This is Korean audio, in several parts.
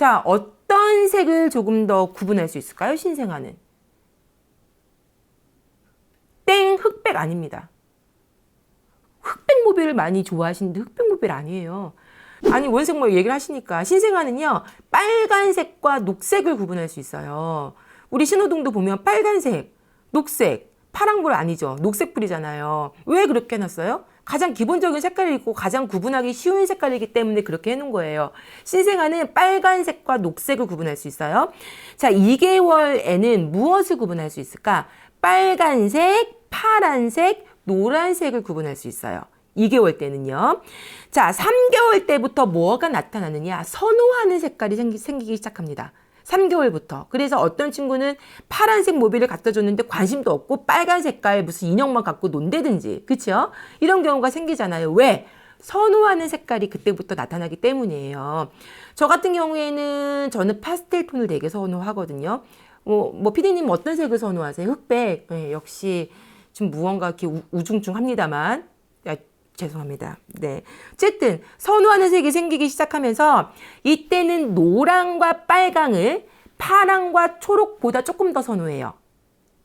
자, 어떤 색을 조금 더 구분할 수 있을까요? 신생아는. 땡, 흑백 아닙니다. 흑백 모비를 많이 좋아하시는데 흑백 모빌 아니에요. 아니, 원색 뭐 얘기를 하시니까 신생아는요, 빨간색과 녹색을 구분할 수 있어요. 우리 신호등도 보면 빨간색, 녹색, 파랑불 아니죠. 녹색불이잖아요. 왜 그렇게 해놨어요? 가장 기본적인 색깔이고 가장 구분하기 쉬운 색깔이기 때문에 그렇게 해놓은 거예요. 신생아는 빨간색과 녹색을 구분할 수 있어요. 자, 2개월에는 무엇을 구분할 수 있을까? 빨간색, 파란색, 노란색을 구분할 수 있어요. 2개월 때는요. 자, 3개월 때부터 뭐가 나타나느냐? 선호하는 색깔이 생기기 시작합니다. 3개월부터. 그래서 어떤 친구는 파란색 모빌을 갖다 줬는데 관심도 없고 빨간 색깔 무슨 인형만 갖고 논다든지, 그쵸? 이런 경우가 생기잖아요. 왜? 선호하는 색깔이 그때부터 나타나기 때문이에요. 저 같은 경우에는 저는 파스텔 톤을 되게 선호하거든요. 피디님 어떤 색을 선호하세요? 흑백. 네, 역시 좀 무언가 이렇게 우중충합니다만. 죄송합니다. 네. 어쨌든 선호하는 색이 생기기 시작하면서 이때는 노랑과 빨강을 파랑과 초록보다 조금 더 선호해요.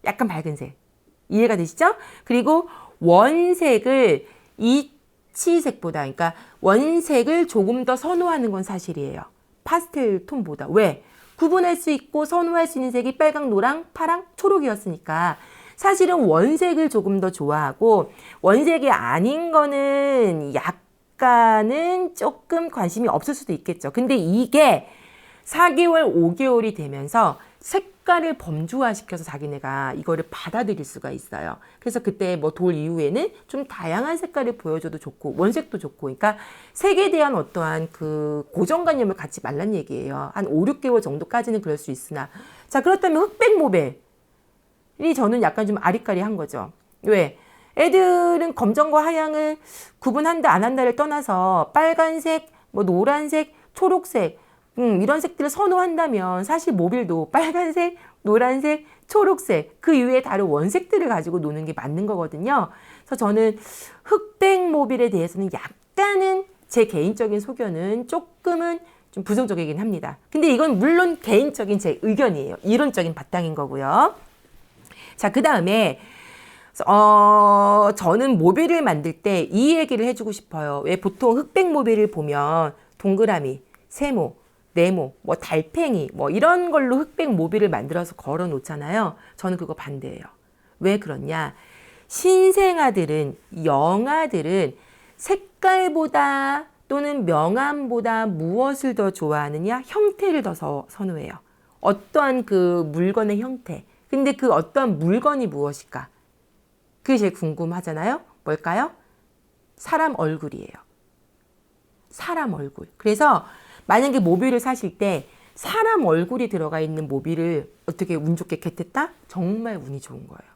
약간 밝은 색. 이해가 되시죠? 그리고 원색을 이치색보다, 그러니까 원색을 조금 더 선호하는 건 사실이에요. 파스텔 톤보다. 왜? 구분할 수 있고 선호할 수 있는 색이 빨강, 노랑, 파랑, 초록이었으니까 사실은 원색을 조금 더 좋아하고 원색이 아닌 거는 약간은 조금 관심이 없을 수도 있겠죠. 근데 이게 4개월, 5개월이 되면서 색깔을 범주화시켜서 자기네가 이거를 받아들일 수가 있어요. 그래서 그때 뭐 돌 이후에는 좀 다양한 색깔을 보여줘도 좋고 원색도 좋고, 그러니까 색에 대한 어떠한 그 고정관념을 갖지 말란 얘기예요. 한 5, 6개월 정도까지는 그럴 수 있으나, 자, 그렇다면 흑백 모벨 이 저는 약간 좀 아리까리한 거죠. 왜? 애들은 검정과 하양을 구분한다 안 한다를 떠나서 빨간색, 뭐 노란색, 초록색 이런 색들을 선호한다면 사실 모빌도 빨간색, 노란색, 초록색 그 이외에 다른 원색들을 가지고 노는 게 맞는 거거든요. 그래서 저는 흑백 모빌에 대해서는 약간은 제 개인적인 소견은 조금은 좀 부정적이긴 합니다. 근데 이건 물론 개인적인 제 의견이에요. 이론적인 바탕인 거고요. 자, 그 다음에 저는 모빌을 만들 때 이 얘기를 해주고 싶어요. 왜 보통 흑백 모빌을 보면 동그라미, 세모, 네모, 뭐 달팽이 뭐 이런 걸로 흑백 모빌을 만들어서 걸어 놓잖아요. 저는 그거 반대예요. 왜 그러냐? 신생아들은, 영아들은 색깔보다 또는 명암보다 무엇을 더 좋아하느냐? 형태를 더 선호해요. 어떠한 그 물건의 형태. 근데 그 어떤 물건이 무엇일까? 그게 제일 궁금하잖아요. 뭘까요? 사람 얼굴이에요. 사람 얼굴. 그래서 만약에 모빌을 사실 때 사람 얼굴이 들어가 있는 모빌을 어떻게 운 좋게 겟했다? 정말 운이 좋은 거예요.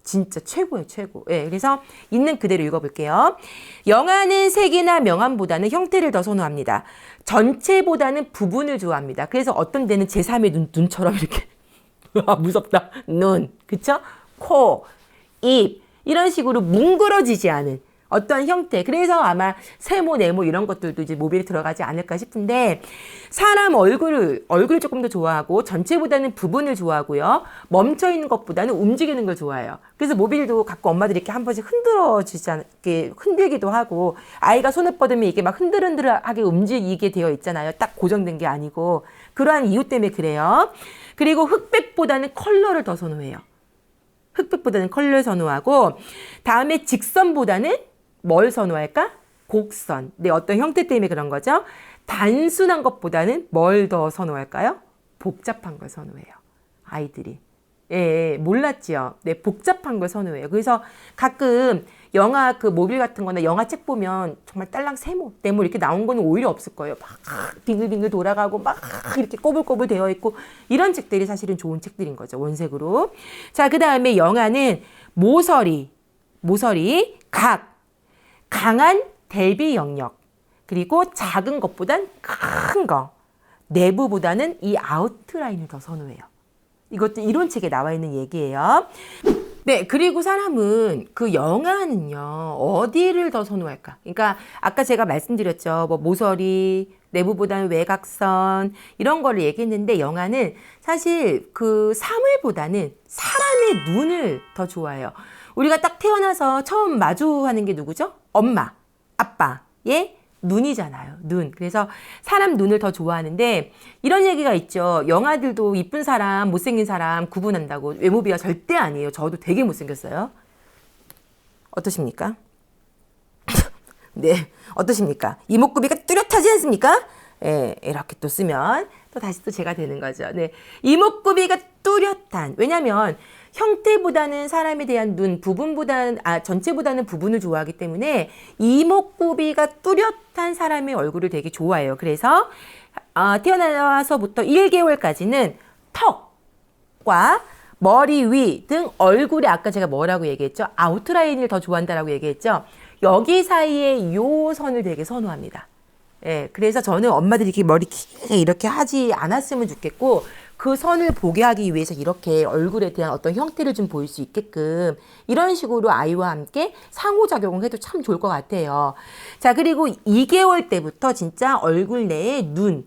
진짜 최고예요, 최고. 네, 그래서 있는 그대로 읽어볼게요. 영아는 색이나 명암보다는 형태를 더 선호합니다. 전체보다는 부분을 좋아합니다. 그래서 어떤 데는 제3의 눈처럼 이렇게 무섭다. 눈, 그쵸? 코, 입 이런 식으로 뭉그러지지 않은 어떤 형태. 그래서 아마 세모, 네모 이런 것들도 이제 모빌에 들어가지 않을까 싶은데, 사람 얼굴을 조금 더 좋아하고 전체보다는 부분을 좋아하고요. 멈춰 있는 것보다는 움직이는 걸 좋아해요. 그래서 모빌도 가끔 엄마들이 이렇게 한 번씩 이렇게 흔들기도 하고, 아이가 손을 뻗으면 이게 막 흔들흔들하게 움직이게 되어 있잖아요. 딱 고정된 게 아니고. 그러한 이유 때문에 그래요. 그리고 흑백보다는 컬러를 더 선호해요. 흑백보다는 컬러를 선호하고, 다음에 직선보다는 뭘 선호할까? 곡선. 네, 어떤 형태 때문에 그런 거죠. 단순한 것보다는 뭘 더 선호할까요? 복잡한 걸 선호해요. 아이들이. 예, 몰랐지요. 네, 복잡한 걸 선호해요. 그래서 가끔 영화 그 모빌 같은 거나 영화 책 보면 정말 딸랑 세모, 네모 이렇게 나온 거는 오히려 없을 거예요. 막 빙글빙글 돌아가고 막 이렇게 꼬불꼬불 되어 있고, 이런 책들이 사실은 좋은 책들인 거죠. 원색으로. 자, 그 다음에 영화는 모서리, 강한 대비 영역, 그리고 작은 것보단 큰 거, 내부보다는 이 아웃라인을 더 선호해요. 이것도 이론책에 나와 있는 얘기예요. 네, 그리고 사람은 그 영화는요, 어디를 더 선호할까? 그러니까 아까 제가 말씀드렸죠. 뭐 모서리, 내부보다는 외곽선, 이런 거를 얘기했는데 영화는 사실 그 사물보다는 사람의 눈을 더 좋아해요. 우리가 딱 태어나서 처음 마주하는 게 누구죠? 엄마, 아빠의 눈이잖아요. 눈. 그래서 사람 눈을 더 좋아하는데 이런 얘기가 있죠. 영화들도 이쁜 사람, 못생긴 사람 구분한다고. 외모비가 절대 아니에요. 저도 되게 못생겼어요. 어떠십니까? 네. 어떠십니까? 이목구비가 뚜렷하지 않습니까? 예, 이렇게 또 쓰면 또 다시 또 제가 되는 거죠. 네. 이목구비가 뚜렷한. 왜냐면 형태보다는 사람에 대한 눈, 부분보다는, 전체보다는 부분을 좋아하기 때문에 이목구비가 뚜렷한 사람의 얼굴을 되게 좋아해요. 그래서, 태어나서부터 1개월까지는 턱과 머리 위 등 얼굴에 아까 제가 뭐라고 얘기했죠? 아웃라인을 더 좋아한다라고 얘기했죠? 여기 사이에 요 선을 되게 선호합니다. 예, 그래서 저는 엄마들이 이렇게 머리 길게 이렇게 하지 않았으면 좋겠고, 그 선을 보게 하기 위해서 이렇게 얼굴에 대한 어떤 형태를 좀 보일 수 있게끔 이런 식으로 아이와 함께 상호작용을 해도 참 좋을 것 같아요. 자, 그리고 2개월 때부터 진짜 얼굴 내에 눈,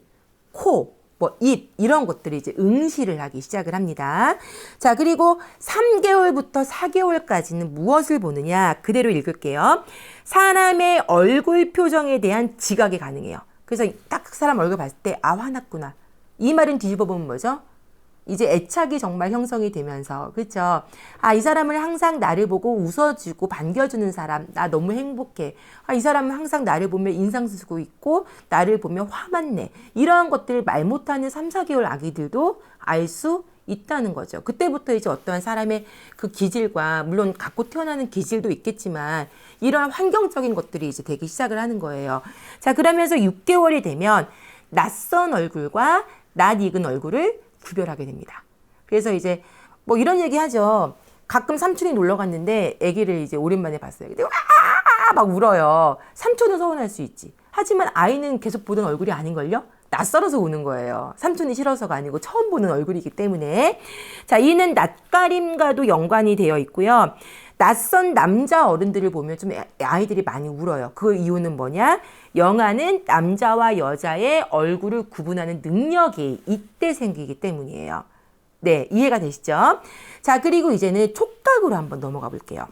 코, 뭐 입 이런 것들이 이제 응시를 하기 시작을 합니다. 자, 그리고 3개월부터 4개월까지는 무엇을 보느냐? 그대로 읽을게요. 사람의 얼굴 표정에 대한 지각이 가능해요. 그래서 딱 사람 얼굴 봤을 때 화났구나. 이 말은 뒤집어 보면 뭐죠? 이제 애착이 정말 형성이 되면서, 그렇죠? 이 사람을 항상 나를 보고 웃어주고 반겨주는 사람, 나 너무 행복해. 이 사람은 항상 나를 보면 인상 쓰고 있고 나를 보면 화만 내. 이러한 것들을 말 못하는 3, 4개월 아기들도 알 수 있다는 거죠. 그때부터 이제 어떠한 사람의 그 기질과, 물론 갖고 태어나는 기질도 있겠지만 이러한 환경적인 것들이 이제 되기 시작을 하는 거예요. 자, 그러면서 6개월이 되면 낯선 얼굴과 낯익은 얼굴을 구별하게 됩니다. 그래서 이제 뭐 이런 얘기 하죠. 가끔 삼촌이 놀러 갔는데 아기를 이제 오랜만에 봤어요. 근데 와! 막 울어요. 삼촌은 서운할 수 있지. 하지만 아이는 계속 보던 얼굴이 아닌걸요? 낯설어서 우는 거예요. 삼촌이 싫어서가 아니고 처음 보는 얼굴이기 때문에. 자, 이는 낯가림과도 연관이 되어 있고요. 낯선 남자 어른들을 보면 좀 아이들이 많이 울어요. 그 이유는 뭐냐? 영아는 남자와 여자의 얼굴을 구분하는 능력이 이때 생기기 때문이에요. 네, 이해가 되시죠? 자, 그리고 이제는 촉각으로 한번 넘어가 볼게요.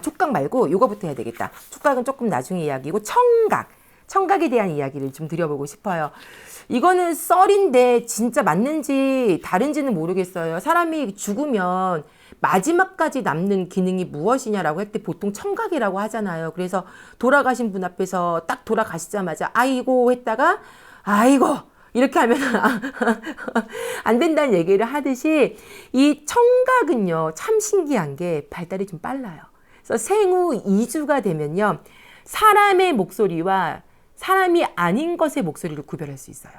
촉각 말고 이거부터 해야 되겠다. 촉각은 조금 나중에 이야기고 청각. 청각에 대한 이야기를 좀 드려보고 싶어요. 이거는 썰인데 진짜 맞는지 다른지는 모르겠어요. 사람이 죽으면 마지막까지 남는 기능이 무엇이냐라고 할 때 보통 청각이라고 하잖아요. 그래서 돌아가신 분 앞에서 딱 돌아가시자마자 아이고 했다가 아이고 이렇게 하면 안 된다는 얘기를 하듯이 이 청각은요 참 신기한 게 발달이 좀 빨라요. 그래서 생후 2주가 되면요 사람의 목소리와 사람이 아닌 것의 목소리를 구별할 수 있어요.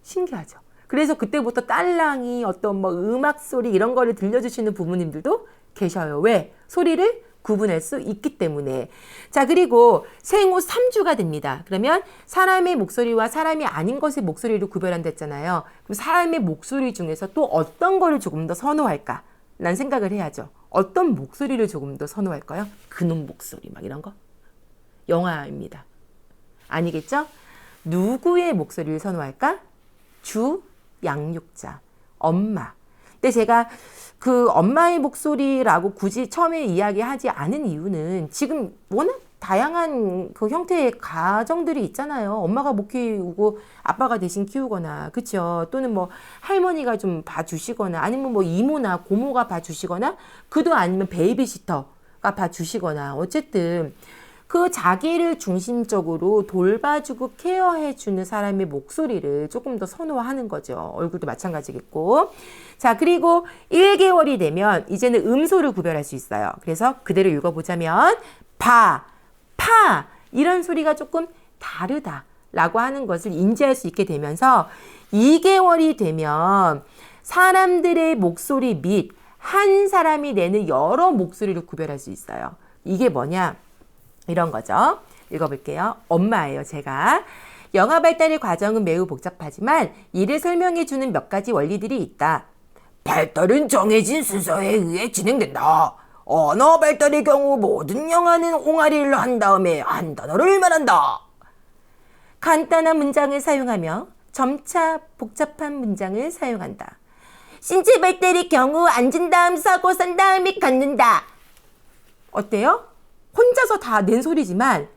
신기하죠? 그래서 그때부터 딸랑이 어떤 뭐 음악 소리 이런 거를 들려주시는 부모님들도 계셔요. 왜? 소리를 구분할 수 있기 때문에. 자, 그리고 생후 3주가 됩니다. 그러면 사람의 목소리와 사람이 아닌 것의 목소리를 구별한다 했잖아요. 그럼 사람의 목소리 중에서 또 어떤 거를 조금 더 선호할까? 라는 생각을 해야죠. 어떤 목소리를 조금 더 선호할까요? 그놈 목소리 막 이런 거? 영화입니다. 아니겠죠? 누구의 목소리를 선호할까? 주 양육자, 엄마. 근데 제가 그 엄마의 목소리라고 굳이 처음에 이야기하지 않은 이유는 지금 워낙 다양한 그 형태의 가정들이 있잖아요. 엄마가 못 키우고 아빠가 대신 키우거나, 그쵸? 또는 뭐 할머니가 좀 봐주시거나, 아니면 뭐 이모나 고모가 봐주시거나, 그도 아니면 베이비시터가 봐주시거나, 어쨌든 그 자기를 중심적으로 돌봐주고 케어해주는 사람의 목소리를 조금 더 선호하는 거죠. 얼굴도 마찬가지겠고. 자, 그리고 1개월이 되면 이제는 음소를 구별할 수 있어요. 그래서 그대로 읽어보자면 파, 이런 소리가 조금 다르다라고 하는 것을 인지할 수 있게 되면서 2개월이 되면 사람들의 목소리 및 한 사람이 내는 여러 목소리를 구별할 수 있어요. 이게 뭐냐? 이런 거죠. 읽어볼게요. 엄마예요, 제가. 영아 발달의 과정은 매우 복잡하지만 이를 설명해주는 몇 가지 원리들이 있다. 발달은 정해진 순서에 의해 진행된다. 언어 발달의 경우 모든 영아는 옹알이를 한 다음에 한 단어를 말한다. 간단한 문장을 사용하며 점차 복잡한 문장을 사용한다. 신체 발달의 경우 앉은 다음 서고 선 다음에 걷는다. 어때요? 혼자서 다 낸 소리지만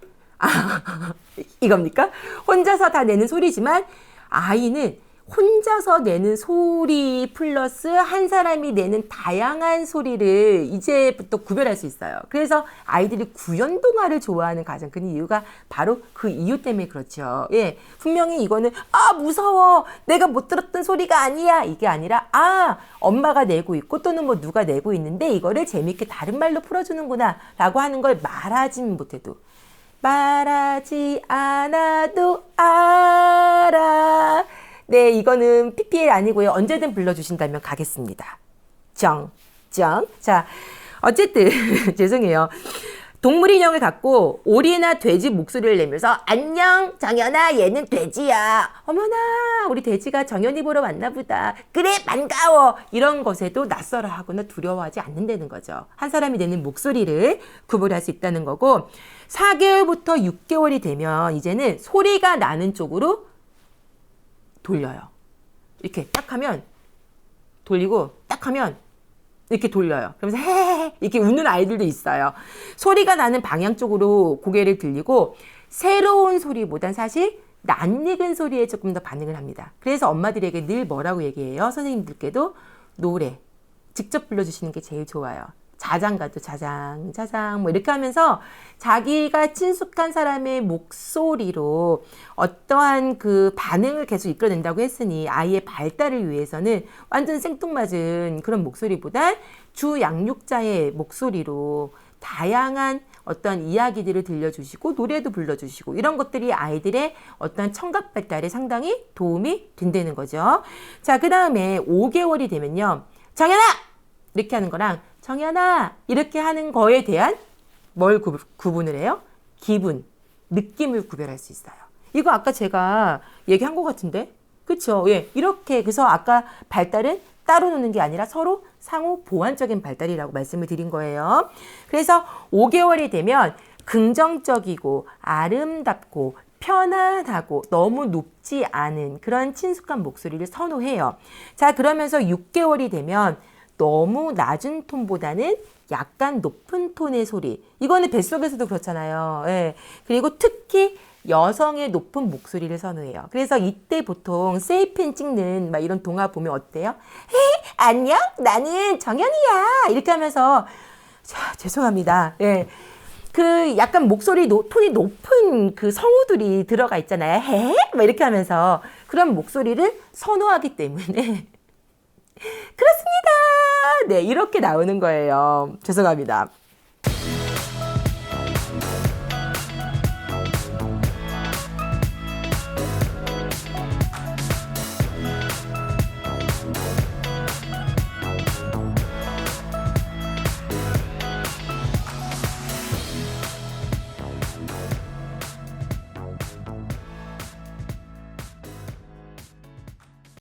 이겁니까? 혼자서 다 내는 소리지만 아이는 혼자서 내는 소리 플러스 한 사람이 내는 다양한 소리를 이제부터 구별할 수 있어요. 그래서 아이들이 구연동화를 좋아하는 가장 큰 이유가 바로 그 이유 때문에 그렇죠. 예, 분명히 이거는 무서워, 내가 못 들었던 소리가 아니야, 이게 아니라 엄마가 내고 있고 또는 뭐 누가 내고 있는데 이거를 재밌게 다른 말로 풀어주는구나 라고 하는 걸 말하진 못해도, 말하지 않아도 알아. 네, 이거는 PPL 아니고요. 언제든 불러주신다면 가겠습니다. 정. 자, 어쨌든 죄송해요. 동물 인형을 갖고 오리나 돼지 목소리를 내면서 안녕 정연아, 얘는 돼지야. 어머나, 우리 돼지가 정연이 보러 왔나 보다. 그래, 반가워. 이런 것에도 낯설어 하거나 두려워하지 않는다는 거죠. 한 사람이 내는 목소리를 구분할 수 있다는 거고, 4개월부터 6개월이 되면 이제는 소리가 나는 쪽으로 돌려요. 이렇게 딱 하면 돌리고 딱 하면 이렇게 돌려요. 그러면서 헤헤헤 이렇게 웃는 아이들도 있어요. 소리가 나는 방향 쪽으로 고개를 들리고 새로운 소리보단 사실 낯익은 소리에 조금 더 반응을 합니다. 그래서 엄마들에게 늘 뭐라고 얘기해요? 선생님들께도 노래 직접 불러주시는 게 제일 좋아요. 자장 가도 자장 뭐 이렇게 하면서 자기가 친숙한 사람의 목소리로 어떠한 그 반응을 계속 이끌어낸다고 했으니 아이의 발달을 위해서는 완전 생뚱맞은 그런 목소리보단 주 양육자의 목소리로 다양한 어떤 이야기들을 들려주시고 노래도 불러주시고 이런 것들이 아이들의 어떤 청각 발달에 상당히 도움이 된다는 거죠. 자, 그 다음에 5개월이 되면요. 정연아! 이렇게 하는 거랑 정연아 이렇게 하는 거에 대한 뭘 구분을 해요? 기분, 느낌을 구별할 수 있어요. 이거 아까 제가 얘기한 것 같은데? 그쵸? 예, 이렇게 그래서 아까 발달은 따로 노는 게 아니라 서로 상호 보완적인 발달이라고 말씀을 드린 거예요. 그래서 5개월이 되면 긍정적이고 아름답고 편안하고 너무 높지 않은 그런 친숙한 목소리를 선호해요. 자, 그러면서 6개월이 되면 너무 낮은 톤보다는 약간 높은 톤의 소리. 이거는 뱃속에서도 그렇잖아요. 예. 그리고 특히 여성의 높은 목소리를 선호해요. 그래서 이때 보통 세이펜 찍는 막 이런 동화 보면 어때요? 헤이, 안녕? 나는 정연이야. 이렇게 하면서 죄송합니다. 예. 그 약간 목소리 톤이 높은 그 성우들이 들어가 있잖아요. 헤? 막 이렇게 하면서 그런 목소리를 선호하기 때문에 그렇습니다. 네, 이렇게 나오는 거예요. 죄송합니다.